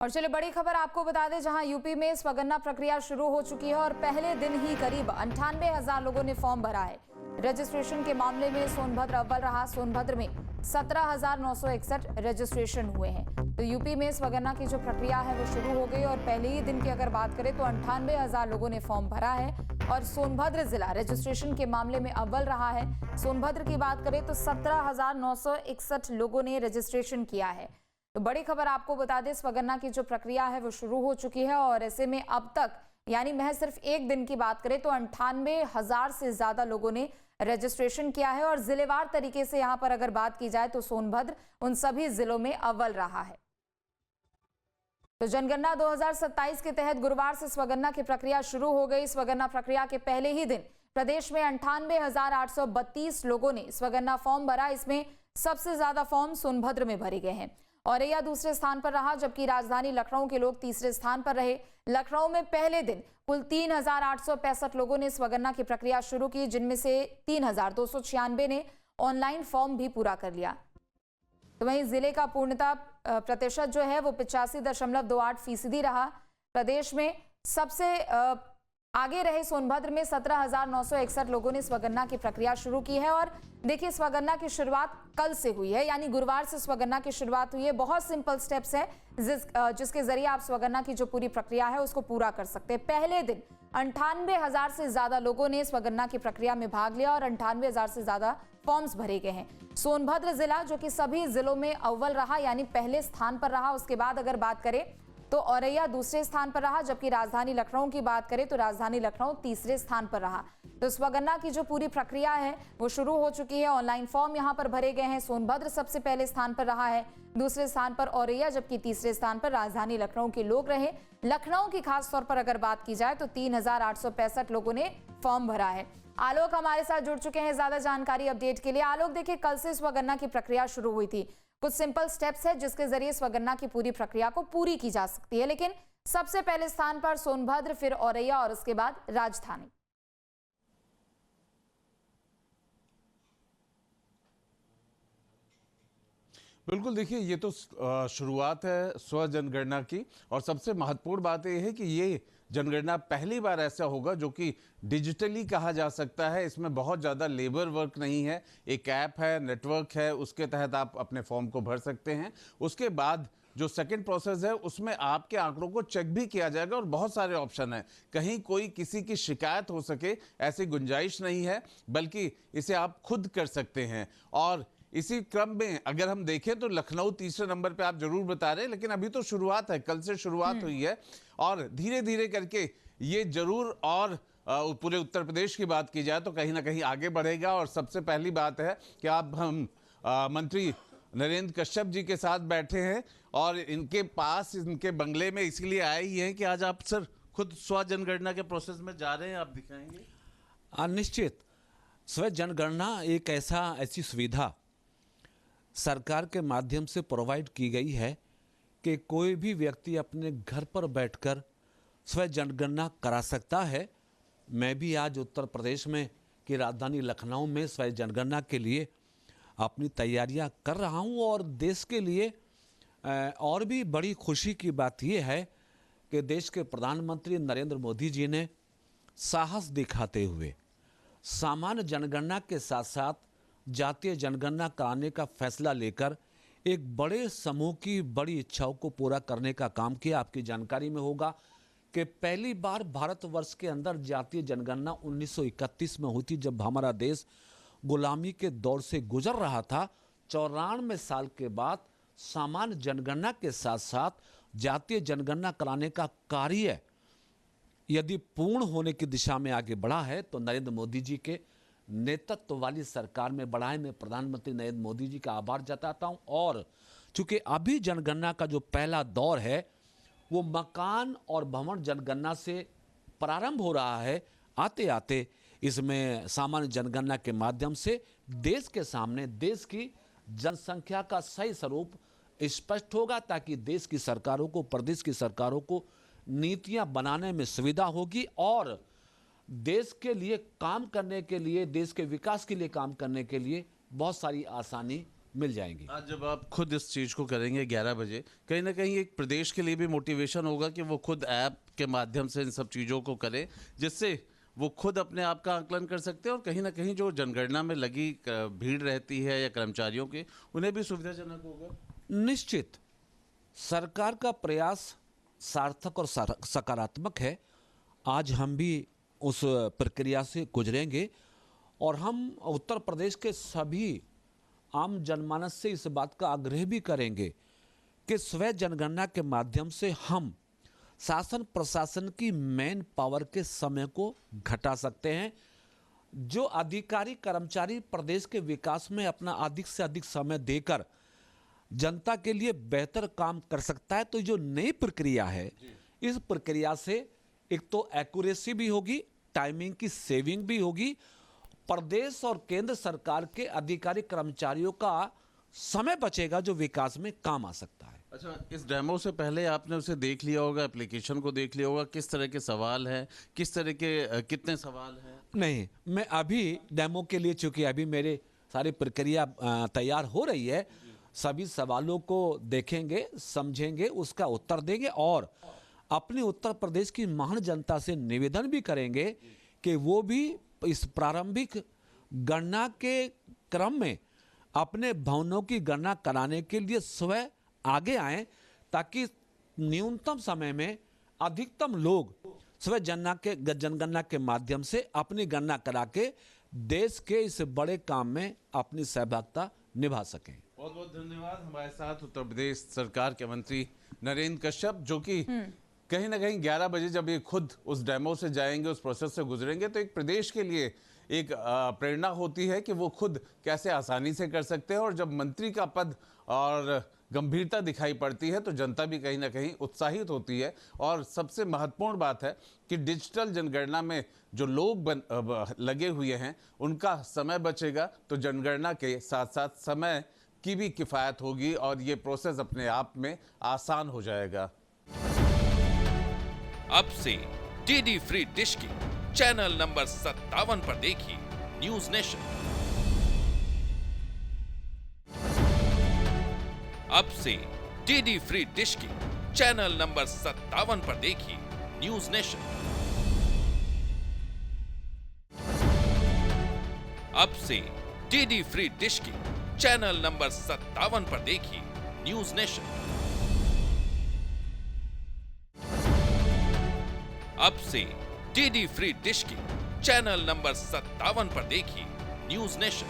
और चलिए बड़ी खबर आपको बता दें, जहां यूपी में स्वगन्ना प्रक्रिया शुरू हो चुकी है और पहले दिन ही करीब 98,000 लोगों ने फॉर्म भरा है। रजिस्ट्रेशन के मामले में सोनभद्र अव्वल रहा। सोनभद्र में 17,961 रजिस्ट्रेशन हुए हैं। तो यूपी में स्वगन्ना की जो प्रक्रिया है वो शुरू हो गई और पहले ही दिन की अगर बात करें तो 98,000 लोगों ने फॉर्म भरा है और सोनभद्र जिला रजिस्ट्रेशन के मामले में अव्वल रहा है। सोनभद्र की बात करें तो 17,961 लोगों ने रजिस्ट्रेशन किया है। तो बड़ी खबर आपको बता दें, स्वगन्ना की जो प्रक्रिया है वो शुरू हो चुकी है और ऐसे में अब तक यानी महज सिर्फ एक दिन की बात करें तो 98,000 से ज्यादा लोगों ने रजिस्ट्रेशन किया है और जिलेवार तरीके से यहां पर अगर बात की जाए तो सोनभद्र उन सभी जिलों में अव्वल रहा है। तो जनगणना 2027 के तहत गुरुवार से स्वगन्ना की प्रक्रिया शुरू हो गई। स्वगन्ना प्रक्रिया के पहले ही दिन प्रदेश में 98,832 लोगों ने स्वगन्ना फॉर्म भरा। इसमें सबसे ज्यादा फॉर्म सोनभद्र में भरे गए हैं। औरैया दूसरे स्थान पर रहा, जबकि राजधानी लखनऊ के लोग तीसरे स्थान पर रहे। लखनऊ में पहले दिन कुल 3,865 लोगों ने स्वगन्ना की प्रक्रिया शुरू की, जिनमें से 3,296 ने ऑनलाइन फॉर्म भी पूरा कर लिया। तो वहीं जिले का पूर्णता प्रतिशत जो है वो 85.28% रहा। प्रदेश में सबसे आगे रहे सोनभद्र में 17,961 लोगों ने स्वगन्ना की प्रक्रिया शुरू की है। और देखिए, स्वगन्ना की शुरुआत कल से हुई है, यानी गुरुवार से स्वगन्ना की शुरुआत हुई है। बहुत सिंपल स्टेप्स है जिसके जरिए आप स्वगन्ना की जो पूरी प्रक्रिया है उसको पूरा कर सकते हैं। पहले दिन 98,000 से ज्यादा लोगों ने स्वगन्ना की प्रक्रिया में भाग लिया और 98,000 से ज्यादा फॉर्म्स भरे गए हैं। सोनभद्र जिला जो कि सभी जिलों में अव्वल रहा, यानी पहले स्थान पर रहा। उसके बाद अगर बात करें तो औरैया दूसरे स्थान पर रहा, जबकि राजधानी लखनऊ की बात करें तो राजधानी लखनऊ तीसरे स्थान पर रहा। तो स्वगन्ना की जो पूरी प्रक्रिया है वो शुरू हो चुकी है। ऑनलाइन फॉर्म यहां पर भरे गए हैं। सोनभद्र सबसे पहले स्थान पर रहा है, दूसरे स्थान पर औरैया, जबकि तीसरे स्थान पर राजधानी लखनऊ के लोग रहे। लखनऊ की खास तौर पर अगर बात की जाए तो 3,865 लोगों ने फॉर्म भरा है। आलोक हमारे साथ जुड़ चुके हैं ज्यादा जानकारी अपडेट के लिए। आलोक, देखिए कल से स्वगन्ना की प्रक्रिया शुरू हुई थी। कुछ सिंपल स्टेप्स है जिसके जरिए स्वगन्ना की पूरी प्रक्रिया को पूरी की जा सकती है, लेकिन सबसे पहले स्थान पर सोनभद्र, फिर औरैया और उसके बाद राजधानी। बिल्कुल, देखिए ये तो शुरुआत है स्व जनगणना की और सबसे महत्वपूर्ण बात यह है कि ये जनगणना पहली बार ऐसा होगा जो कि डिजिटली कहा जा सकता है। इसमें बहुत ज़्यादा लेबर वर्क नहीं है। एक ऐप है, नेटवर्क है, उसके तहत आप अपने फॉर्म को भर सकते हैं। उसके बाद जो सेकंड प्रोसेस है उसमें आपके आंकड़ों को चेक भी किया जाएगा और बहुत सारे ऑप्शन हैं। कहीं कोई किसी की शिकायत हो सके ऐसी गुंजाइश नहीं है, बल्कि इसे आप खुद कर सकते हैं। और इसी क्रम में अगर हम देखें तो लखनऊ तीसरे नंबर पे आप जरूर बता रहे हैं, लेकिन अभी तो शुरुआत है, कल से शुरुआत हुई है और धीरे धीरे करके ये जरूर और पूरे उत्तर प्रदेश की बात की जाए तो कहीं ना कहीं आगे बढ़ेगा। और सबसे पहली बात है कि आप हम मंत्री नरेंद्र कश्यप जी के साथ बैठे हैं और इनके पास इनके बंगले में इसलिए आए ही हैं कि आज आप सर खुद स्व जनगणना के प्रोसेस में जा रहे हैं, आप दिखाएंगे। निश्चित, स्व जनगणना एक ऐसी सुविधा सरकार के माध्यम से प्रोवाइड की गई है कि कोई भी व्यक्ति अपने घर पर बैठकर स्व जनगणना करा सकता है। मैं भी आज उत्तर प्रदेश में की राजधानी लखनऊ में स्व जनगणना के लिए अपनी तैयारियां कर रहा हूं और देश के लिए और भी बड़ी खुशी की बात यह है कि देश के प्रधानमंत्री नरेंद्र मोदी जी ने साहस दिखाते हुए सामान्य जनगणना के साथ साथ जातीय जनगणना कराने का फैसला लेकर एक बड़े समूह की बड़ी इच्छाओं को पूरा करने का काम किया। आपकी जानकारी में होगा कि पहली बार भारतवर्ष के अंदर जातीय जनगणना 1931 में हुई थी, जब हमारा देश गुलामी के दौर से गुजर रहा था। 94 साल के बाद सामान्य जनगणना के साथ साथ जातीय जनगणना कराने का कार्य यदि पूर्ण होने की दिशा में आगे बढ़ा है तो नरेंद्र मोदी जी के नेतृत्व वाली सरकार में बढ़ा है। मैं प्रधानमंत्री नरेंद्र मोदी जी का आभार जताता हूं। और चूंकि अभी जनगणना का जो पहला दौर है वो मकान और भवन जनगणना से प्रारंभ हो रहा है, आते आते इसमें सामान्य जनगणना के माध्यम से देश के सामने देश की जनसंख्या का सही स्वरूप स्पष्ट होगा, ताकि देश की सरकारों को, प्रदेश की सरकारों को नीतियां बनाने में सुविधा होगी और देश के लिए काम करने के लिए, देश के विकास के लिए काम करने के लिए बहुत सारी आसानी मिल जाएंगी। आज जब आप खुद इस चीज को करेंगे 11 बजे, कहीं ना कहीं एक प्रदेश के लिए भी मोटिवेशन होगा कि वो खुद ऐप के माध्यम से इन सब चीजों को करे, जिससे वो खुद अपने आप का आकलन कर सकते हैं और कहीं ना कहीं जो जनगणना में लगी भीड़ रहती है या कर्मचारियों के, उन्हें भी सुविधाजनक होगा। निश्चित सरकार का प्रयास सार्थक और सकारात्मक है। आज हम भी उस प्रक्रिया से गुजरेंगे और हम उत्तर प्रदेश के सभी आम जनमानस से इस बात का आग्रह भी करेंगे कि स्वयं जनगणना के माध्यम से हम शासन प्रशासन की मैन पावर के समय को घटा सकते हैं। जो अधिकारी कर्मचारी प्रदेश के विकास में अपना अधिक से अधिक समय देकर जनता के लिए बेहतर काम कर सकता है, तो जो नई प्रक्रिया है, इस प्रक्रिया से एक तो एक्यूरेसी भी होगी, टाइमिंग की सेविंग भी होगी, प्रदेश और केंद्र सरकार के अधिकारी कर्मचारियों का समय बचेगा जो विकास में काम आ सकता है। अच्छा, इस डेमो से पहले आपने उसे देख लिया होगा, एप्लीकेशन को देख लिया होगा, किस तरह के सवाल हैं, किस तरह के कितने सवाल हैं? नहीं, मैं अभी डेमो के लिए, चूंकि अभी मेरे सारी प्रक्रिया तैयार हो रही है, सभी सवालों को देखेंगे, समझेंगे, उसका उत्तर देंगे और अपने उत्तर प्रदेश की महान जनता से निवेदन भी करेंगे कि वो भी इस प्रारंभिक गणना के क्रम में अपने भवनों की गणना कराने के लिए स्वयं आगे आएं, ताकि न्यूनतम समय में अधिकतम लोग स्वयं जनगणना के माध्यम से अपनी गणना करा के देश के इस बड़े काम में अपनी सहभागिता निभा सकें। बहुत बहुत धन्यवाद। हमारे साथ उत्तर प्रदेश सरकार के मंत्री नरेंद्र कश्यप, जो कि कहीं ना कहीं 11 बजे जब ये खुद उस डेमो से जाएंगे, उस प्रोसेस से गुजरेंगे, तो एक प्रदेश के लिए एक प्रेरणा होती है कि वो खुद कैसे आसानी से कर सकते हैं। और जब मंत्री का पद और गंभीरता दिखाई पड़ती है तो जनता भी कहीं ना कहीं उत्साहित होती है। और सबसे महत्वपूर्ण बात है कि डिजिटल जनगणना में जो लोग लगे हुए हैं उनका समय बचेगा, तो जनगणना के साथ साथ समय की भी किफ़ायत होगी और ये प्रोसेस अपने आप में आसान हो जाएगा। अब से डीडी फ्री डिश की चैनल नंबर 57 पर देखिए न्यूज नेशन। अब से डीडी फ्री डिश की चैनल नंबर 57 पर देखिए न्यूज नेशन। अब से डीडी फ्री डिश की चैनल नंबर 57 पर देखिए न्यूज नेशन। अब से डीडी फ्री डिश की चैनल नंबर 57 पर देखिए न्यूज नेशन।